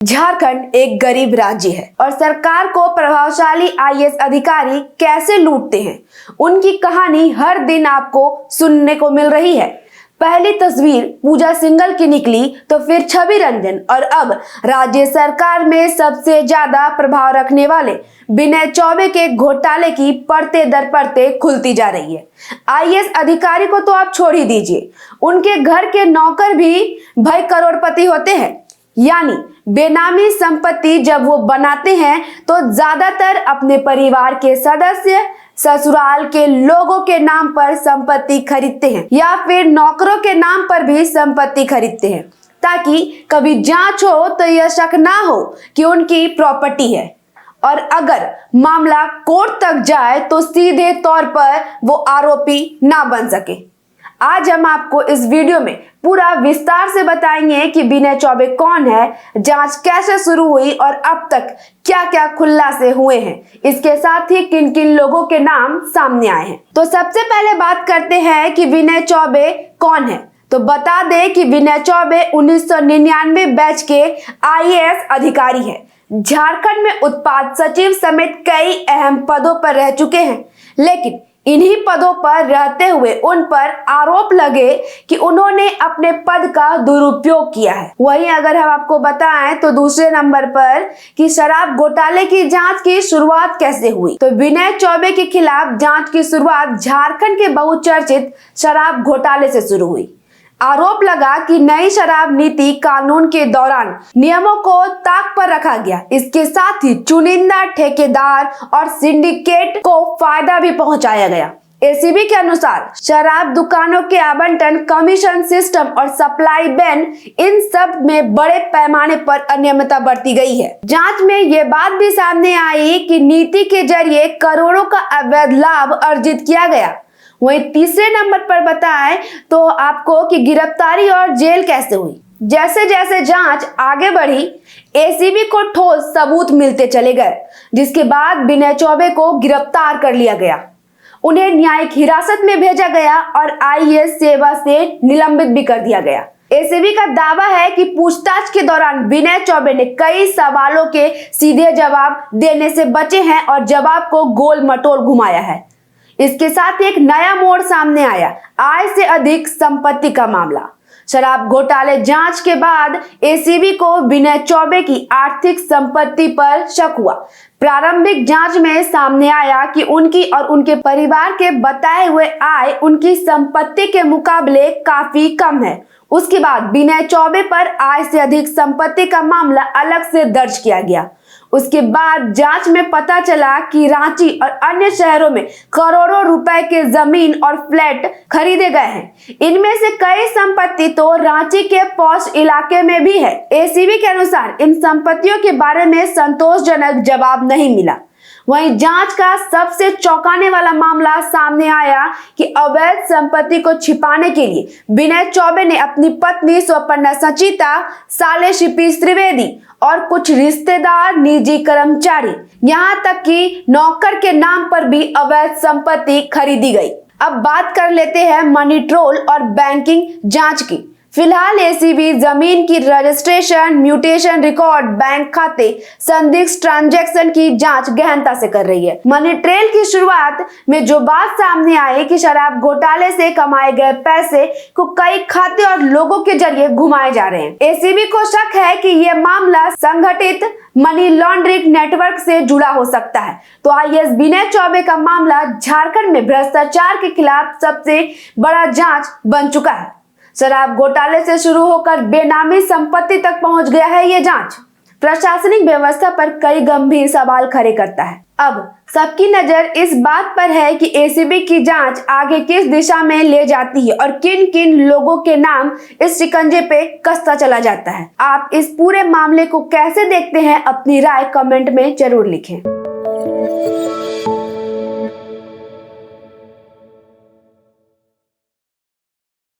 झारखंड एक गरीब राज्य है और सरकार को प्रभावशाली आईएएस अधिकारी कैसे लूटते हैं, उनकी कहानी हर दिन आपको सुनने को मिल रही है। पहली तस्वीर पूजा सिंघल की निकली तो फिर छवि रंजन और अब राज्य सरकार में सबसे ज्यादा प्रभाव रखने वाले विनय चौबे के घोटाले की परते दर परते खुलती जा रही है। आईएएस अधिकारी को तो आप छोड़ ही दीजिए, उनके घर के नौकर भी भाई करोड़पति होते हैं। यानी बेनामी संपत्ति जब वो बनाते हैं तो ज्यादातर अपने परिवार के सदस्य, ससुराल के लोगों के नाम पर संपत्ति खरीदते हैं या फिर नौकरों के नाम पर भी संपत्ति खरीदते हैं, ताकि कभी जांच हो तो यह शक ना हो कि उनकी प्रॉपर्टी है, और अगर मामला कोर्ट तक जाए तो सीधे तौर पर वो आरोपी ना बन सके। आज हम आपको इस वीडियो में पूरा विस्तार से बताएंगे कि विनय चौबे कौन है, जांच कैसे शुरू हुई और अब तक क्या क्या खुलासे हुए हैं, इसके साथ ही किन किन लोगों के नाम सामने आए हैं। तो सबसे पहले बात करते हैं कि विनय चौबे कौन है। तो बता दें कि विनय चौबे 1999 बैच के आईएएस अधिकारी है। झारखंड में उत्पाद सचिव समेत कई अहम पदों पर रह चुके हैं, लेकिन इन्हीं पदों पर रहते हुए उन पर आरोप लगे कि उन्होंने अपने पद का दुरुपयोग किया है। वहीं अगर हम आपको बताएं तो दूसरे नंबर पर कि शराब घोटाले की जांच की शुरुआत कैसे हुई, तो विनय चौबे के खिलाफ जांच की शुरुआत झारखंड के बहुचर्चित शराब घोटाले से शुरू हुई। आरोप लगा कि नई शराब नीति कानून के दौरान नियमों को ताक पर रखा गया, इसके साथ ही चुनिंदा ठेकेदार और सिंडिकेट को फायदा भी पहुंचाया गया। एसीबी के अनुसार शराब दुकानों के आवंटन, कमीशन सिस्टम और सप्लाई बैन, इन सब में बड़े पैमाने पर अनियमितता बरती गई है। जांच में ये बात भी सामने आई कि नीति के जरिए करोड़ों का अवैध लाभ अर्जित किया गया। वहीं तीसरे नंबर पर बताएं तो आपको कि गिरफ्तारी और जेल कैसे हुई। जैसे जैसे जांच आगे बढ़ी, एसीबी को ठोस सबूत मिलते चले गए, जिसके बाद विनय चौबे को गिरफ्तार कर लिया गया। उन्हें न्यायिक हिरासत में भेजा गया और आईएएस सेवा से निलंबित भी कर दिया गया। एसीबी का दावा है कि पूछताछ के दौरान विनय चौबे ने कई सवालों के सीधे जवाब देने से बचे हैं और जवाब को गोल मटोल घुमाया है। इसके साथ एक नया मोड़ सामने आया, आय से अधिक संपत्ति का मामला। शराब घोटाले जांच के बाद एसीबी को विनय चौबे की आर्थिक संपत्ति पर शक हुआ। प्रारंभिक जांच में सामने आया कि उनकी और उनके परिवार के बताए हुए आय उनकी संपत्ति के मुकाबले काफी कम है। उसके बाद विनय चौबे पर आय से अधिक संपत्ति का मामला अलग से दर्ज किया गया। उसके बाद जांच में पता चला कि रांची और अन्य शहरों में करोड़ों रुपए के जमीन और फ्लैट खरीदे गए हैं। इनमें से कई संपत्ति तो रांची के पॉश इलाके में भी है। एसीबी के अनुसार इन संपत्तियों के बारे में संतोषजनक जवाब नहीं मिला। वहीं जांच का सबसे चौंकाने वाला मामला सामने आया कि अवैध संपत्ति को छिपाने के लिए विनय चौबे ने अपनी पत्नी स्वप्ना संचिता, साले शिपी त्रिवेदी और कुछ रिश्तेदार, निजी कर्मचारी, यहाँ तक कि नौकर के नाम पर भी अवैध संपत्ति खरीदी गई। अब बात कर लेते हैं मनी ट्रोल और बैंकिंग जांच की। फिलहाल एसीबी जमीन की रजिस्ट्रेशन, म्यूटेशन रिकॉर्ड, बैंक खाते, संदिग्ध ट्रांजैक्शन की जांच गहनता से कर रही है। मनी ट्रेल की शुरुआत में जो बात सामने आई कि शराब घोटाले से कमाए गए पैसे को कई खाते और लोगों के जरिए घुमाए जा रहे हैं। एसीबी को शक है कि यह मामला संगठित मनी लॉन्ड्रिंग नेटवर्क से जुड़ा हो सकता है। तो आईएएस विनय चौबे का मामला झारखंड में भ्रष्टाचार के खिलाफ सबसे बड़ा जांच बन चुका है। शराब घोटाले से शुरू होकर बेनामी संपत्ति तक पहुंच गया है ये जांच। प्रशासनिक व्यवस्था पर कई गंभीर सवाल खड़े करता है। अब सबकी नजर इस बात पर है कि एसीबी की जांच आगे किस दिशा में ले जाती है और किन किन लोगों के नाम इस शिकंजे पे कसता चला जाता है। आप इस पूरे मामले को कैसे देखते हैं, अपनी राय कमेंट में जरूर लिखें।